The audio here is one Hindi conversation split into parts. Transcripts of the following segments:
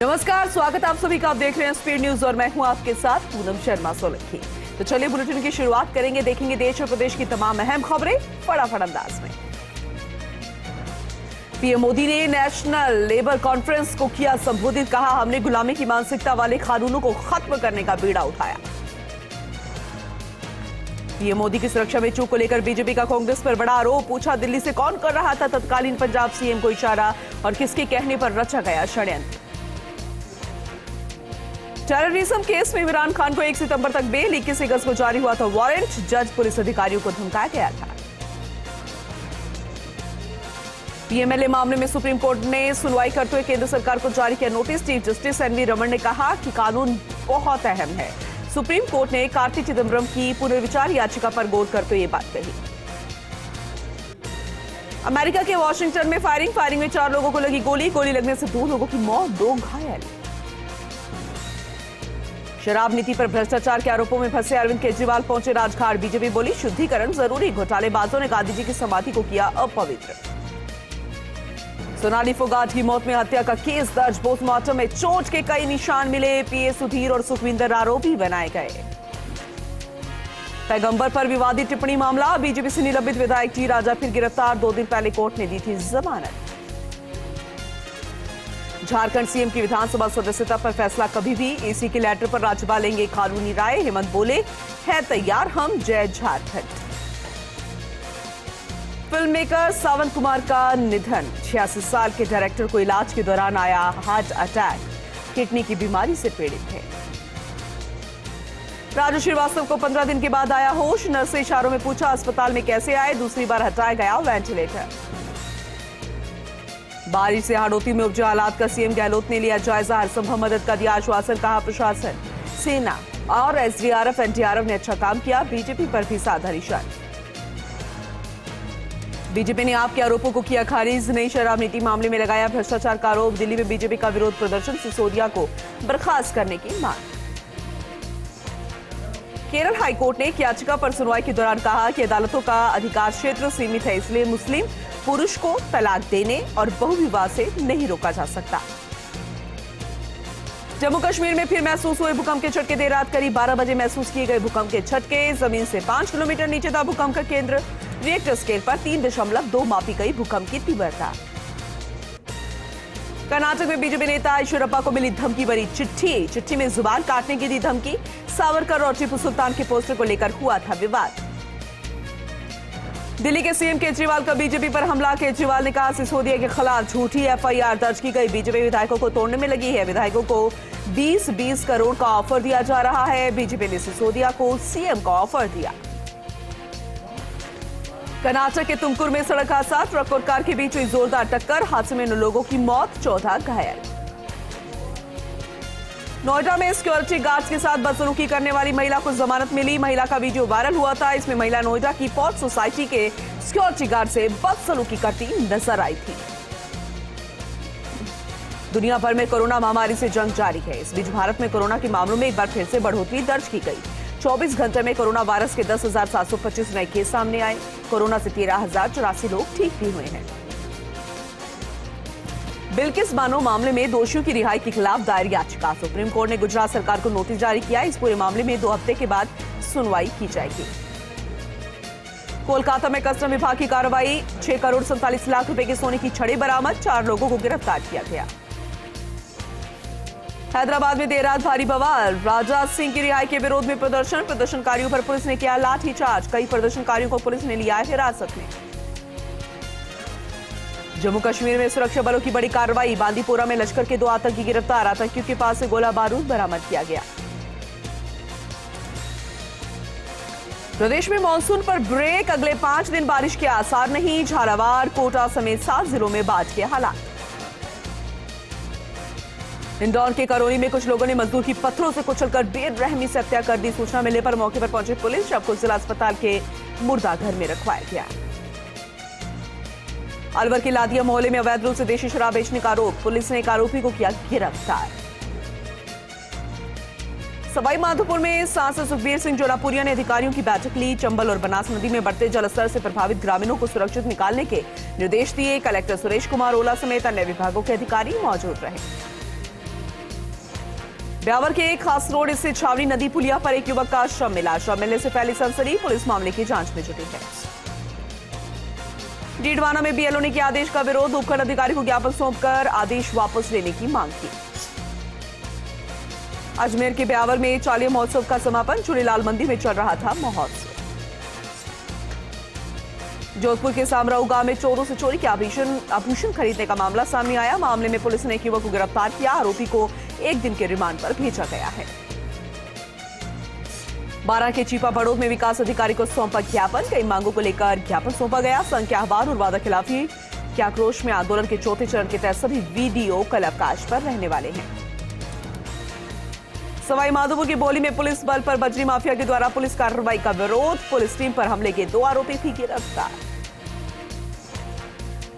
नमस्कार, स्वागत आप सभी का। आप देख रहे हैं स्पीड न्यूज और मैं हूं आपके साथ पूनम शर्मा सोलंकी। तो चलिए बुलेटिन की शुरुआत करेंगे। देखेंगे देश और प्रदेश की तमाम अहम खबरें फटाफट अंदाज में। पीएम मोदी ने नेशनल लेबर कॉन्फ्रेंस को किया संबोधित। कहा, हमने गुलामी की मानसिकता वाले कानूनों को खत्म करने का बीड़ा उठाया। पीएम मोदी की सुरक्षा में चूक को लेकर बीजेपी का कांग्रेस पर बड़ा आरोप। पूछा, दिल्ली से कौन कर रहा था तत्कालीन पंजाब सीएम को इशारा और किसके कहने पर रचा गया षड्यंत्र। टेररिज्म केस में इमरान खान को 1 सितंबर तक बेल, 21 अगस्त को जारी हुआ था वारंट। जज पुलिस अधिकारियों को धमकाया गया था। पीएमएलए मामले में सुप्रीम कोर्ट ने सुनवाई करते हुए केंद्र सरकार को जारी किया notice. Chief justice NV Raman ने कहा कि कानून बहुत अहम है। सुप्रीम कोर्ट ने कार्ति चिदंबरम की पुनर्विचार याचिका पर गौर करते हुए ये बात कही। अमेरिका के वॉशिंगटन में फायरिंग में 4 लोगों को लगी गोली लगने से 2 लोगों की मौत, 2 घायल। शराब नीति पर भ्रष्टाचार के आरोपों में फंसे अरविंद केजरीवाल पहुंचे राजघाट। बीजेपी बोली, शुद्धिकरण जरूरी। घोटालेबाजों ने गांधी जी की समाधि को किया अपवित्र। सोनाली फोगाट की मौत में हत्या का केस दर्ज। पोस्टमार्टम में चोट के कई निशान मिले। पीए सुधीर और सुखविंदर आरोपी बनाए गए। पैगंबर पर विवादित टिप्पणी मामला। बीजेपी से निलंबित विधायक टी राजा फिर गिरफ्तार। 2 दिन पहले कोर्ट ने दी थी जमानत। झारखंड सीएम की विधानसभा सदस्यता पर फैसला कभी भी। ईसी के लेटर पर राज्यपाल लेंगे कानूनी राय। हेमंत बोले, है तैयार हम, जय झारखंड। फिल्ममेकर सावंत कुमार का निधन। 86 साल के डायरेक्टर को इलाज के दौरान आया हार्ट अटैक। किडनी की बीमारी से पीड़ित थे। राजू श्रीवास्तव को 15 दिन के बाद आया होश। नर्स से इशारों में पूछा, अस्पताल में कैसे आए। दूसरी बार हटाया गया वेंटिलेटर। बारिश से हाड़ौती में उपजे हालात का सीएम गहलोत ने लिया जायजा। हर संभव मदद का दिया आश्वासन। कहा, प्रशासन, सेना और एसडीआरएफ एनडीआरएफ ने अच्छा काम किया। बीजेपी पर भी साधा निशान। बीजेपी ने आपके आरोपों को किया खारिज। नई शराब नीति मामले में लगाया भ्रष्टाचार का आरोप। दिल्ली में बीजेपी का विरोध प्रदर्शन। सिसोदिया को बर्खास्त करने की मांग। केरल हाईकोर्ट ने एक याचिका पर सुनवाई के दौरान कहा कि अदालतों का अधिकार क्षेत्र सीमित है, इसलिए मुस्लिम पुरुष को तलाक देने और बहुविवाह से नहीं रोका जा सकता। जम्मू कश्मीर में फिर महसूस हुए भूकंप के झटके। देर रात करीब 12 बजे महसूस किए गए भूकंप के झटके। जमीन से 5 किलोमीटर नीचे था भूकंप का केंद्र। रिएक्टर स्केल पर 3.2 मापी गई भूकंप की तीव्रता। कर्नाटक में बीजेपी नेता ईश्वरप्पा को मिली धमकी भरी चिट्ठी। चिट्ठी में जुबान काटने की दी धमकी। सावरकर और टीपू सुल्तान के पोस्टर को लेकर हुआ था विवाद। दिल्ली के सीएम केजरीवाल का बीजेपी पर हमला। केजरीवाल ने कहा, सिसोदिया के खिलाफ झूठी एफआईआर दर्ज की गई। बीजेपी विधायकों को तोड़ने में लगी है। विधायकों को 20-20 करोड़ का ऑफर दिया जा रहा है। बीजेपी ने सिसोदिया को सीएम का ऑफर दिया। कर्नाटक के तुमकुर में सड़क हादसा। ट्रक और कार के बीच हुई जोरदार टक्कर। हादसे में 9 लोगों की मौत, 14 घायल। नोएडा में सिक्योरिटी गार्ड्स के साथ बदसलूकी करने वाली महिला को जमानत मिली। महिला का वीडियो वायरल हुआ था। इसमें महिला नोएडा की पॉट सोसाइटी के सिक्योरिटी गार्ड से बदसलूकी करती नजर आई थी। दुनिया भर में कोरोना महामारी से जंग जारी है। इस बीच भारत में कोरोना के मामलों में एक बार फिर से बढ़ोतरी दर्ज की गई। 24 घंटे में कोरोना वायरस के 10,725 नए केस सामने आए। कोरोना से 13,084 लोग ठीक भी हुए हैं। बिल्किस बानो मामले में दोषियों की रिहाई के खिलाफ दायर याचिका। सुप्रीम कोर्ट ने गुजरात सरकार को नोटिस जारी किया। इस पूरे मामले में 2 हफ्ते के बाद सुनवाई की जाएगी। कोलकाता में कस्टम विभाग की कार्रवाई। 6 करोड़ 47 लाख रुपए के सोने की छड़ी बरामद। 4 लोगों को गिरफ्तार किया गया। हैदराबाद में देर रात भारी बवाल। राजा सिंह की रिहाई के विरोध में प्रदर्शनकारियों पर पुलिस ने किया लाठीचार्ज। कई प्रदर्शनकारियों को पुलिस ने लिया हिरासत में। जम्मू कश्मीर में सुरक्षा बलों की बड़ी कार्रवाई। बांदीपोरा में लश्कर के 2 आतंकी गिरफ्तार। आतंकियों के पास से गोला बारूद बरामद किया गया। प्रदेश में मानसून पर ब्रेक। अगले 5 दिन बारिश के आसार नहीं। झालावाड़, कोटा समेत 7 जिलों में बाढ़ के हालात। इंदौर के करौली में कुछ लोगों ने मजदूर की पत्थरों से कुचलकर बेरहमी से हत्या कर दी। सूचना मिलने पर मौके पर पहुंची पुलिस। शव को जिला अस्पताल के मुर्दाघर में रखवाया गया। अलवर के लादिया मोहल्ले में अवैध रूप से देशी शराब बेचने का आरोप। पुलिस ने एक आरोपी को किया गिरफ्तार। सवाई माधोपुर में सांसद सुखबीर सिंह जोरापुरिया ने अधिकारियों की बैठक ली। चंबल और बनास नदी में बढ़ते जलस्तर से प्रभावित ग्रामीणों को सुरक्षित निकालने के निर्देश दिए। कलेक्टर सुरेश कुमार ओला समेत अन्य विभागों के अधिकारी मौजूद रहे। ब्यावर के खास रोड स्थित छावनी नदी पुलिया पर एक युवक का शव मिला। शव मिलने से पहले सनसनी, पुलिस मामले की जांच में जुटी है। डीडवाना में बीएलओ ने किया आदेश का विरोध, उपखंड अधिकारी को ज्ञापन सौंपकर आदेश वापस लेने की मांग की। अजमेर के ब्यावर में चालिया महोत्सव का समापन, चूड़ीलाल मंदिर में चल रहा था महोत्सव। जोधपुर के सामराऊ गांव में चोरों से चोरी के आभूषण खरीदने का मामला सामने आया। मामले में पुलिस ने एक युवक को गिरफ्तार किया। आरोपी को 1 दिन के रिमांड पर भेजा गया है। 12 के चीपा बड़ौद में विकास अधिकारी को सौंपा ज्ञापन, कई मांगों को लेकर ज्ञापन सौंपा गया। संघ के आह्वान और वादा खिलाफी के आक्रोश में आंदोलन के चौथे चरण के तहत सभी वीडियो कल अवकाश पर रहने वाले हैं। सवाई माधोपुर की बोली में पुलिस बल पर बजरी माफिया के द्वारा पुलिस कार्रवाई का विरोध, पुलिस टीम पर हमले के 2 आरोपी भी गिरफ्तार।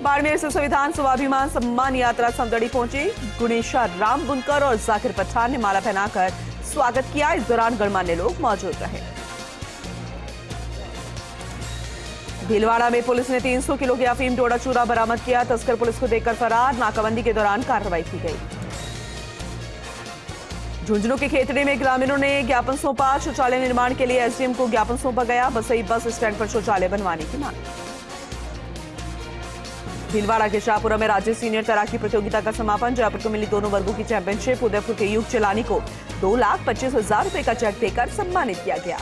बाड़मेर से संविधान स्वाभिमान सम्मान यात्रा समदड़ी पहुंची। गुणेशा राम बुनकर और जाकिर पठान ने माला पहनाकर स्वागत किया। इस दौरान गणमान्य लोग मौजूद रहे। भीलवाड़ा में पुलिस ने 300 किलो की अफीम डोडा चूरा बरामद किया। तस्कर पुलिस को देखकर फरार, नाकाबंदी के दौरान कार्रवाई की गई। झुंझुनू के खेतड़े में ग्रामीणों ने ज्ञापन सौंपा। शौचालय निर्माण के लिए एसडीएम को ज्ञापन सौंपा गया। बसई बस स्टैंड पर शौचालय बनवाने की मांग। भीलवाड़ा के शाहपुरा में राज्य सीनियर तैराकी प्रतियोगिता का समापन। जयपुर को मिली दोनों वर्गों की चैंपियनशिप। उदयपुर के युग चलानी को 2,25,000 रुपए का चेक देकर सम्मानित किया गया।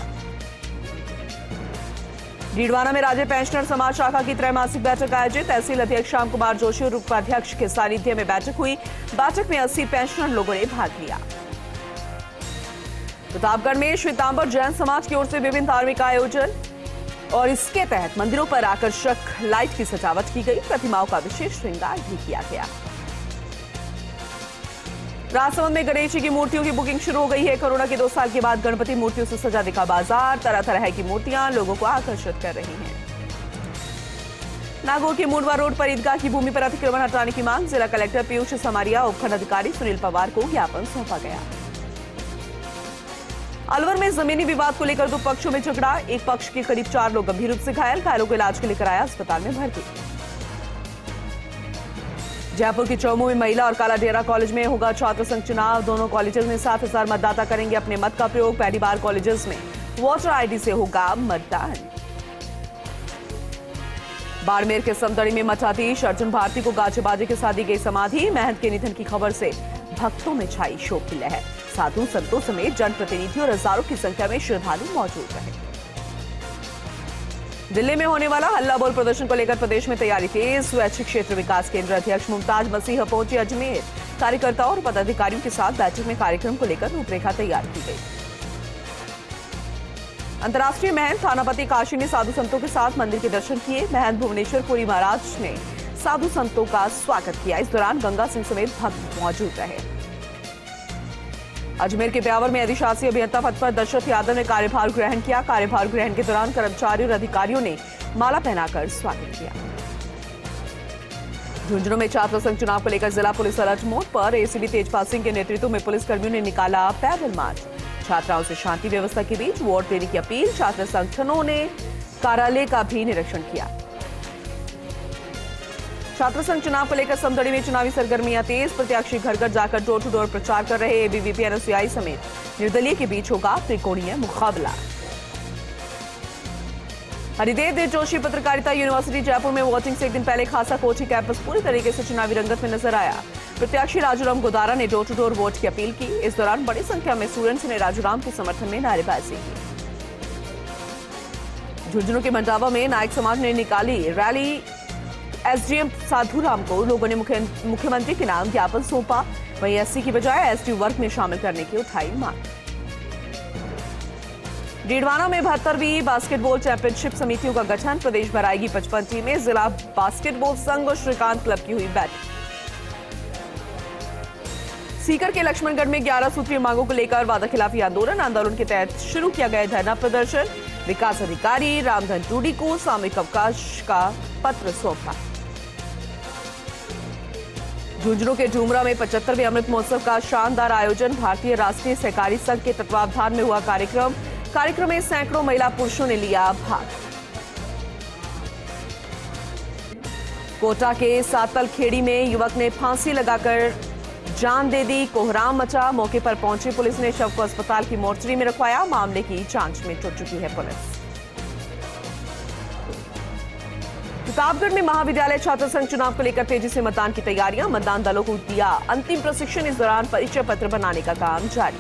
डीडवाना में राज्य पेंशनर समाज शाखा की त्रैमासिक बैठक आयोजित। तहसील अध्यक्ष श्याम कुमार जोशी और उपाध्यक्ष के सानिध्य में बैठक हुई। बैठक में 80 पेंशनर लोगों ने भाग लिया। प्रतापगढ़ में श्वेतांबर जैन समाज की ओर से विभिन्न धार्मिक आयोजन और इसके तहत मंदिरों पर आकर्षक लाइट की सजावट की गई। प्रतिमाओं का विशेष श्रृंगार भी किया गया। राजसमंद में गणेश जी की मूर्तियों की बुकिंग शुरू हो गई है। कोरोना के 2 साल के बाद गणपति मूर्तियों से सजा दिखा बाजार। तरह तरह की मूर्तियां लोगों को आकर्षित कर रही हैं। नागौर के मुंडवा रोड पर ईदगाह की भूमि पर अतिक्रमण हटाने की मांग। जिला कलेक्टर पीयूष समारिया, उपखंड अधिकारी सुनील पवार को ज्ञापन सौंपा गया। अलवर में जमीनी विवाद को लेकर 2 पक्षों में झगड़ा। एक पक्ष के करीब 4 लोग गंभीर रूप से घायल। घायलों को इलाज के लिए कराया अस्पताल में भर्ती। जयपुर की चौमू में महिला और कालाडेरा कॉलेज में होगा छात्र संघ चुनाव। दोनों कॉलेजेस में 7,000 मतदाता करेंगे अपने मत का प्रयोग। पहली बार कॉलेजेस में वोटर आईडी से होगा मतदान। बाड़मेर के समदड़ी में मठाधीश अर्जुन भारती को गाजे बाजे के साथ दी गई समाधि। महंत के निधन की खबर से भक्तों में छाई शोक की लहर। साधु संतों समेत जनप्रतिनिधि और हजारों की संख्या में श्रद्धालु मौजूद रहे। दिल्ली में होने वाला हल्ला बोल प्रदर्शन को लेकर प्रदेश में तैयारी तेज। स्वैच्छिक क्षेत्र विकास केंद्र अध्यक्ष मुमताज मसीह पहुंची अजमेर। कार्यकर्ताओं और पदाधिकारियों के साथ बैठक में कार्यक्रम को लेकर रूपरेखा तैयार की गई। अंतर्राष्ट्रीय महंत थानापति काशी ने साधु संतों के साथ मंदिर के दर्शन किए। महंत भुवनेश्वर पुरी महाराज ने साधु संतों का स्वागत किया। इस दौरान गंगा सिंह समेत भक्त मौजूद रहे। अजमेर के ब्यावर में अधिशासी अभियंता पद पर दशरथ यादव ने कार्यभार ग्रहण किया। कार्यभार ग्रहण के दौरान कर्मचारियों और अधिकारियों ने माला पहनाकर स्वागत किया। झुंझुनू में छात्र संघ चुनाव को लेकर जिला पुलिस अलर्ट मोड पर। एसीपी तेजपाल सिंह के नेतृत्व में पुलिसकर्मियों ने निकाला पैदल मार्च। छात्राओं से शांति व्यवस्था के बीच वोट देने की अपील। छात्र संगठनों ने कार्यालय का भी निरीक्षण किया। छात्र संघ चुनाव को लेकर समदड़ी में चुनावी सरगर्मियां तेज। प्रत्याशी घर घर जाकर डोर टू डोर प्रचार कर रहे। एबीवीपी एनएसयूआई समेत निर्दलीय के बीच होगा त्रिकोणीय मुकाबला। हरिदेव जोशी पत्रकारिता यूनिवर्सिटी जयपुर में वोटिंग से 1 दिन पहले खासा कोचिंग कैंपस पूरी तरीके से चुनावी रंगत में नजर आया। प्रत्याशी राजूराम गोदारा ने डोर टू डोर वोट की अपील की। इस दौरान बड़ी संख्या में स्टूडेंट्स ने राजूराम के समर्थन में नारेबाजी की। झुंझुनू के मंडावा में नायक समाज ने निकाली रैली। एसडीएम साधुराम को लोगों ने मुख्यमंत्री के नाम ज्ञापन सौंपा। वहीं एससी की बजाय एसटी वर्ग में शामिल करने की उठाई मांग। डीडवाना में 72वीं बास्केटबॉल चैंपियनशिप समितियों का गठन। प्रदेश भर आएगी 55 टीमें। जिला बास्केटबॉल संघ और श्रीकांत क्लब की हुई बैठक। सीकर के लक्ष्मणगढ़ में 11 सूत्रीय मांगों को लेकर वादा खिलाफी आंदोलन के तहत शुरू किया गया धरना प्रदर्शन। विकास अधिकारी रामधन टूडी को सामूहिक अवकाश का पत्र सौंपा। झुंझुनू के डूमरा में 75वें अमृत महोत्सव का शानदार आयोजन। भारतीय राष्ट्रीय सहकारी संघ के तत्वावधान में हुआ कार्यक्रम में सैकड़ों महिला पुरुषों ने लिया भाग। कोटा के सातल खेड़ी में युवक ने फांसी लगाकर जान दे दी, कोहराम मचा। मौके पर पहुंची पुलिस ने शव को अस्पताल की मोर्चरी में रखवाया। मामले की जांच में जुट चुकी है पुलिस। प्रतापगढ़ में महाविद्यालय छात्र संघ चुनाव को लेकर तेजी से मतदान की तैयारियां। मतदान दलों को दिया अंतिम प्रशिक्षण। इस दौरान परिचय पत्र बनाने का काम जारी।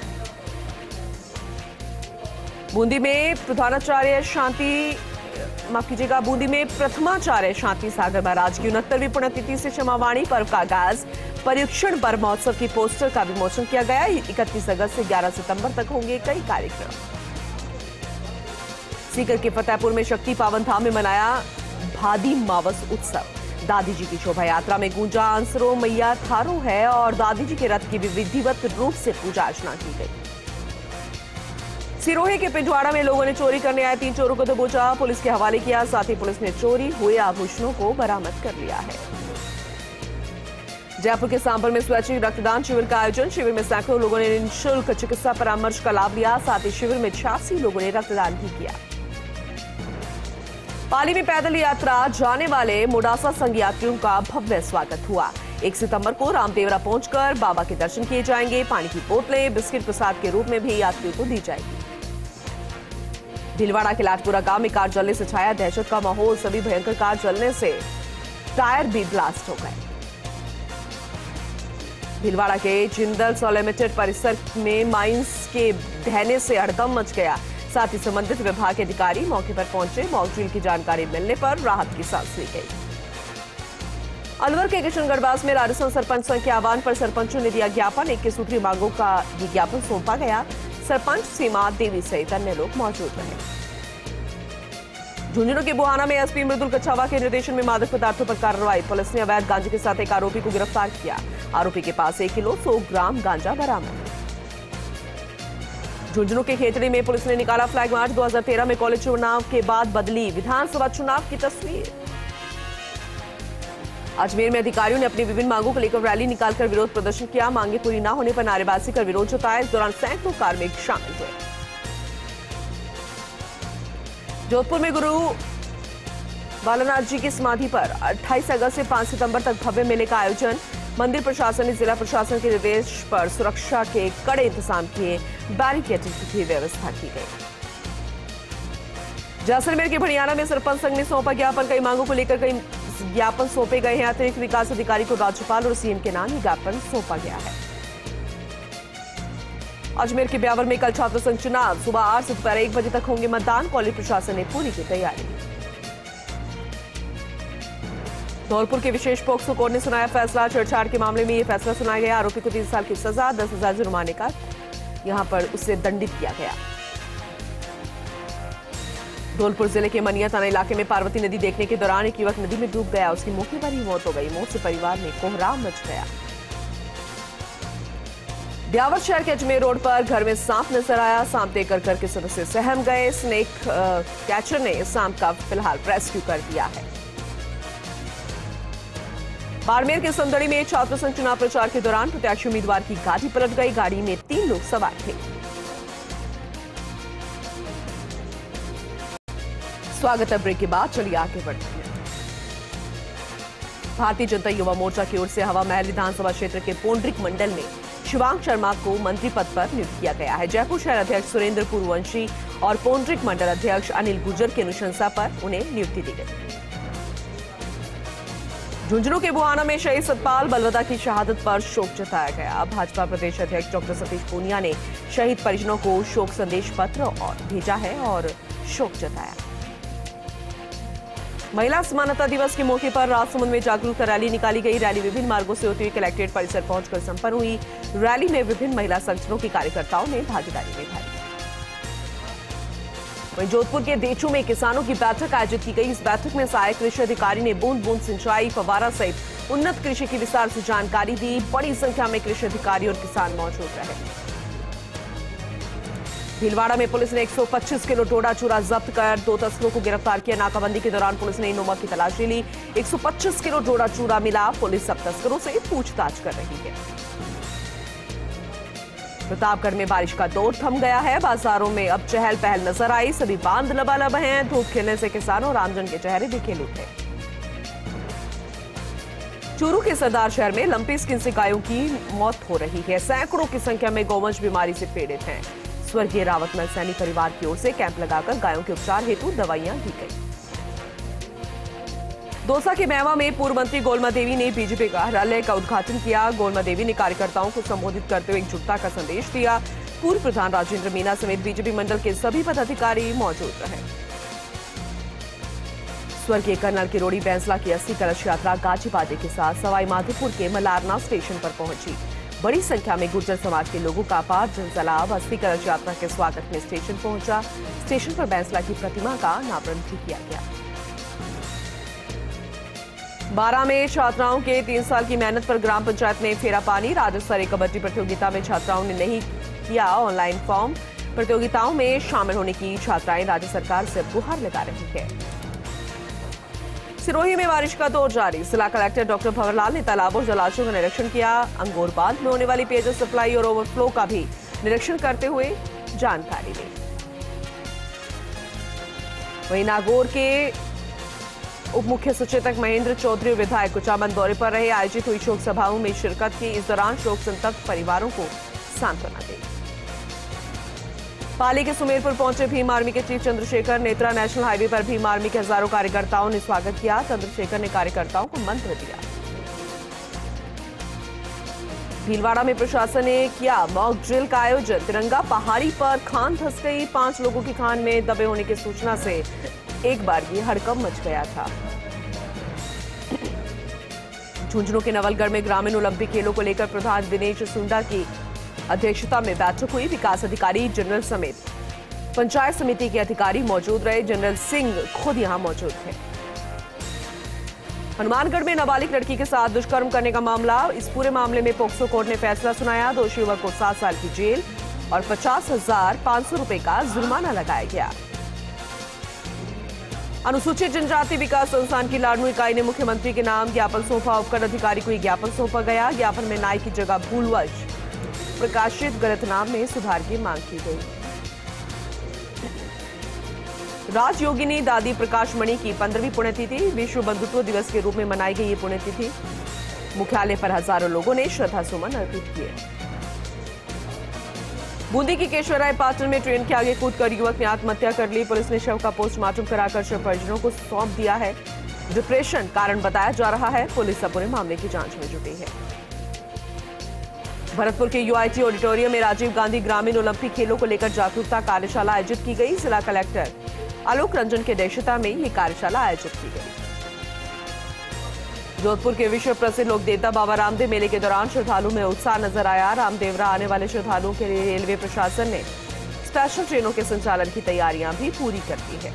बूंदी में प्रथमाचार्य शांति सागर महाराज की 69वीं पुण्यतिथि से क्षमावाणी पर्व का आगाज। परीक्षण पर्व महोत्सव की पोस्टर का विमोचन किया गया। 31 अगस्त से 11 सितंबर तक होंगे कई कार्यक्रम। सीकर के फतेहपुर में शक्ति पावन धाम में मनाया भादी मावस उत्सव। दादी जी की शोभा यात्रा में गूंजा आंसरो मैया थारो है और दादी जी के रथ की विधिवत रूप से पूजा अर्चना की गई। सिरोही के पिंजवाड़ा में लोगों ने चोरी करने आए 3 चोरों को दबोचा, पुलिस के हवाले किया। साथ ही पुलिस ने चोरी हुए आभूषणों को बरामद कर लिया है। जयपुर के सांभर में स्वैच्छिक रक्तदान शिविर का आयोजन। शिविर में सैकड़ों लोगों ने निःशुल्क चिकित्सा परामर्श का लाभ लिया। साथ ही शिविर में 86 लोगों ने रक्तदान भी किया। पाली में पैदल यात्रा जाने वाले मोडासा संघ यात्रियों का भव्य स्वागत हुआ। 1 सितंबर को रामदेवरा पहुंचकर बाबा के दर्शन किए जाएंगे। पानी की बोतलें बिस्किट प्रसाद के रूप में भी यात्रियों को दी जाएगी। भीलवाड़ा के लाटपुरा गांव में कार जलने से छाया दहशत का माहौल। सभी भयंकर कार जलने से टायर भी ब्लास्ट हो गए। भीलवाड़ा के जिंदल सॉ लिमिटेड परिसर में माइंस के ढहने से हड़कंप मच गया। साथ ही संबंधित विभाग के अधिकारी मौके पर पहुंचे। मॉकड्रिल की जानकारी मिलने पर राहत की सांस ली गई। अलवर के किशनगढ़बास में राजस्थान सरपंच संघ के आह्वान पर सरपंचों ने दिया ज्ञापन। 21 सूत्री मांगों का ज्ञापन सौंपा गया। सरपंच सीमा देवी सहित अन्य लोग मौजूद रहे। झुंझुनू के बुहाना में एसपी मृदुल कछावा के निर्देशन में मादक पदार्थों पर कार्रवाई। पुलिस ने अवैध गांजे के साथ एक आरोपी को गिरफ्तार किया। आरोपी के पास 1 किलो 100 ग्राम गांजा बरामद। झुंझुनू के खेतड़ी में पुलिस ने निकाला फ्लैग मार्च। 2013 में कॉलेज चुनाव के बाद बदली विधानसभा चुनाव की तस्वीर। अजमेर में अधिकारियों ने अपनी विभिन्न मांगों को लेकर रैली निकालकर विरोध प्रदर्शन किया। मांगे पूरी न होने पर नारेबाजी कर विरोध जताया। इस दौरान सैकड़ों कार्मिक शामिल हुए। जोधपुर में गुरु बालानाथ जी की समाधि पर 28 अगस्त से 5 सितंबर तक भव्य मेले का आयोजन। मंदिर प्रशासन ने जिला प्रशासन के निर्देश पर सुरक्षा के कड़े इंतजाम किए। बैरिकेडिंग की व्यवस्था की गई। जैसलमेर के भड़ियाना में सरपंच संघ ने सौंपा ज्ञापन। कई मांगों को लेकर कई ज्ञापन सौंपे गए हैं। अतिरिक्त विकास अधिकारी को राज्यपाल और सीएम के नाम ज्ञापन सौंपा गया है। अजमेर के ब्यावर में कल छात्र संघ चुनाव। सुबह 8 से दोपहर 1 बजे तक होंगे मतदान। कॉलेज प्रशासन ने पूरी की तैयारी। धौलपुर के विशेष पोक्सो कोर्ट ने सुनाया फैसला। छेड़छाड़ के मामले में यह फैसला सुनाया गया। आरोपी को 3 साल की सजा, 10,000 जुर्माने का यहां पर उसे दंडित किया गया। धौलपुर जिले के मनिया थाना इलाके में पार्वती नदी देखने के दौरान एक युवक नदी में डूब गया। उसकी मौके पर ही मौत हो गई। मौत से परिवार में कोहराम मच गया। ब्यावर शहर के अजमेर रोड पर घर में सांप नजर आया। सांप देखकर घर के सदस्य सहम गए। स्नेक कैचर ने सांप का फिलहाल रेस्क्यू कर दिया है। बाड़मेर के संदड़ी में छात्र संघ चुनाव प्रचार के दौरान प्रत्याशी उम्मीदवार की गाड़ी पलट गई। गाड़ी में 3 लोग सवार थे। स्वागत है ब्रेक के बाद। चलिए आगे बढ़ते हैं। भारतीय जनता युवा मोर्चा की ओर से हवा महल विधानसभा क्षेत्र के पोंड्रिक मंडल में शिवांग शर्मा को मंत्री पद पर नियुक्त किया गया है। जयपुर शहर अध्यक्ष सुरेंद्र पुरवंशी और पोंड्रिक मंडल अध्यक्ष अनिल गुर्जर की अनुशंसा पर उन्हें नियुक्ति दी गई। झुंझुनू के बुहाना में शहीद सतपाल बलवदा की शहादत पर शोक जताया गया। भाजपा प्रदेश अध्यक्ष डॉक्टर सतीश पूनिया ने शहीद परिजनों को शोक संदेश पत्र और भेजा है और शोक जताया। महिला समानता दिवस के मौके पर राजसमंद में जागरूकता रैली निकाली गई। रैली विभिन्न मार्गों से होती हुई कलेक्ट्रेट परिसर पहुंचकर संपन्न हुई। रैली में विभिन्न महिला संगठनों के कार्यकर्ताओं ने भागीदारी निभाई। वहीं जोधपुर के देचू में किसानों की बैठक आयोजित की गई। इस बैठक में सहायक कृषि अधिकारी ने बूंद बूंद सिंचाई, फव्वारा सहित उन्नत कृषि की विस्तार से जानकारी दी। बड़ी संख्या में कृषि अधिकारी और किसान मौजूद रहे। भीलवाड़ा में पुलिस ने 125 किलो डोडा चूरा जब्त कर 2 तस्करों को गिरफ्तार किया। नाकाबंदी के दौरान पुलिस ने इनोवा की तलाशी ली। 125 किलो डोडा चूरा मिला। पुलिस अब तस्करों से पूछताछ कर रही है। प्रतापगढ़ में बारिश का दौर थम गया है। बाजारों में अब चहल पहल नजर आई। सभी बांध लबालब हैं। धूप खिलने से किसानों और आमजन के चेहरे भी खिल उठे। चूरू के सरदार शहर में लंपी स्किन से गायों की मौत हो रही है। सैकड़ों की संख्या में गौवंश बीमारी से पीड़ित हैं। स्वर्गीय रावतमल सैनी परिवार की ओर से कैंप लगाकर गायों के उपचार हेतु दवाइयां दी गई। दौसा के मेवा में पूर्व मंत्री गोलमा देवी ने बीजेपी कार्यालय का उद्घाटन किया। गोलमा देवी ने कार्यकर्ताओं को संबोधित करते हुए एकजुटता का संदेश दिया। पूर्व प्रधान राजेंद्र मीना समेत बीजेपी मंडल के सभी पदाधिकारी मौजूद रहे। स्वर्गीय कर्नल किरोड़ी बैंसला की अस्थि कलश यात्रा गाजी बाजे के साथ सवाई माधोपुर के मलारना स्टेशन पर पहुंची। बड़ी संख्या में गुर्जर समाज के लोगों का अपार जनसैलाब अस्थि कलश यात्रा के स्वागत में स्टेशन पहुंचा। स्टेशन पर बैंसला की प्रतिमा का अनावरण भी किया गया। बारां में छात्राओं के 3 साल की मेहनत पर ग्राम पंचायत में फेरा पानी। राज्य स्तरीय कबड्डी प्रतियोगिता में छात्राओं ने नहीं किया ऑनलाइन फॉर्म। प्रतियोगिताओं में शामिल होने की छात्राएं राज्य सरकार से गुहार लगा रही है। सिरोही में बारिश का दौर जारी। जिला कलेक्टर डॉक्टर भंवरलाल ने तालाबों और जलाशयों का निरीक्षण किया। अंगोर बांध में होने वाली पेयजल सप्लाई और ओवरफ्लो का भी निरीक्षण करते हुए जानकारी दी। वहीं नागौर के उप मुख्य सचेतक महेंद्र चौधरी विधायक कुचामन दौरे पर रहे। आयोजित हुई शोक सभाओं में शिरकत की। इस दौरान शोक संतप्त परिवारों को सांत्वना दी। पाली के सुमेरपुर पहुंचे भीम आर्मी के chief Chandrashekhar. Netra national highway पर भीम आर्मी के हजारों कार्यकर्ताओं ने स्वागत किया। चंद्रशेखर ने कार्यकर्ताओं को मंत्र दिया। भीलवाड़ा में प्रशासन ने किया मॉक ड्रिल का आयोजन। तिरंगा पहाड़ी पर खान धंस गई। 5 लोगों की खान में दबे होने की सूचना से एक बार की हड़कंप मच गया था। झुंझुनू के नवलगढ़ में ग्रामीण ओलंपिक खेलों को लेकर प्रधान दिनेश सुंडा की अध्यक्षता में बैठक हुई। विकास अधिकारी जनरल समेत पंचायत समिति के अधिकारी मौजूद रहे। जनरल सिंह खुद यहां मौजूद थे। हनुमानगढ़ में नाबालिग लड़की के साथ दुष्कर्म करने का मामला। इस पूरे मामले में पोक्सो कोर्ट ने फैसला सुनाया। दोषी युवक को 7 साल की जेल और 50,500 रुपए का जुर्माना लगाया गया। अनुसूचित जनजाति विकास संस्थान की लाडनू इकाई ने मुख्यमंत्री के नाम ज्ञापन सौंपा। उपकर अधिकारी को ज्ञापन सौंपा गया। ज्ञापन में नाई की जगह भूलवश प्रकाशित गलत नाम में सुधार की मांग की गई। राजयोगिनी दादी प्रकाश मणि की 15वीं पुण्यतिथि। विश्व बंधुत्व दिवस के रूप में मनाई गई ये पुण्यतिथि। मुख्यालय पर हजारों लोगों ने श्रद्धा सुमन अर्पित किए। बूंदी की केशवराय पाटन में ट्रेन के आगे कूदकर युवक ने आत्महत्या कर ली। पुलिस ने शव का पोस्टमार्टम कराकर शव परिजनों को सौंप दिया है। डिप्रेशन कारण बताया जा रहा है। पुलिस अब पूरे मामले की जांच में जुटी है। भरतपुर के यूआईटी ऑडिटोरियम में राजीव गांधी ग्रामीण ओलंपिक खेलों को लेकर जागरूकता कार्यशाला आयोजित की गई। जिला कलेक्टर आलोक रंजन की अध्यक्षता में ये कार्यशाला आयोजित की गई। जोधपुर के विश्व प्रसिद्ध लोक देवता बाबा रामदेव मेले के दौरान श्रद्धालुओं में उत्साह नजर आया। रामदेवरा आने वाले श्रद्धालुओं के लिए रेलवे प्रशासन ने स्पेशल ट्रेनों के संचालन की तैयारियां भी पूरी कर दी है।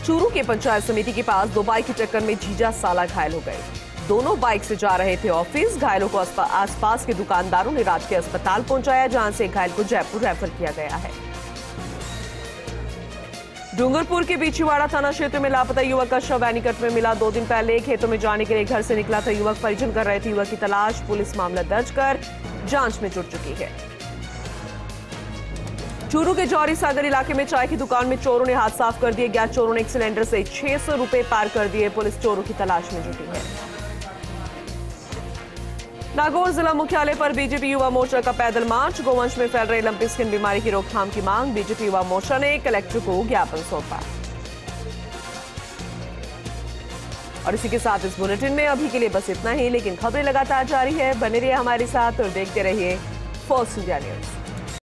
चूरू के पंचायत समिति के पास 2 बाइक की टक्कर में जीजा साला घायल हो गए। दोनों बाइक से जा रहे थे ऑफिस। घायलों को आसपास के दुकानदारों ने रात के अस्पताल पहुंचाया, जहां से घायल को जयपुर रेफर किया गया है। डूंगरपुर के बिछीवाड़ा थाना क्षेत्र में लापता युवक का शव एनीकट में मिला। 2 दिन पहले खेतों में जाने के लिए घर से निकला था युवक। परिजन कर रहे थे युवक की तलाश। पुलिस मामला दर्ज कर जांच में जुट चुकी है। चूरू के जौहरी सागर इलाके में चाय की दुकान में चोरों ने हाथ साफ कर दिए। गैस चोरों ने एक सिलेंडर से 600 रुपए पार कर दिए। पुलिस चोरों की तलाश में जुटी है। नागौर जिला मुख्यालय पर बीजेपी युवा मोर्चा का पैदल मार्च। गोवंश में फैल रही लंपी स्किन बीमारी की रोकथाम की मांग। बीजेपी युवा मोर्चा ने कलेक्टर को ज्ञापन सौंपा। और इसी के साथ इस बुलेटिन में अभी के लिए बस इतना ही, लेकिन खबरें लगातार जारी है। बने रहिए हमारे साथ और देखते रहिए फर्स्ट इंडिया न्यूज।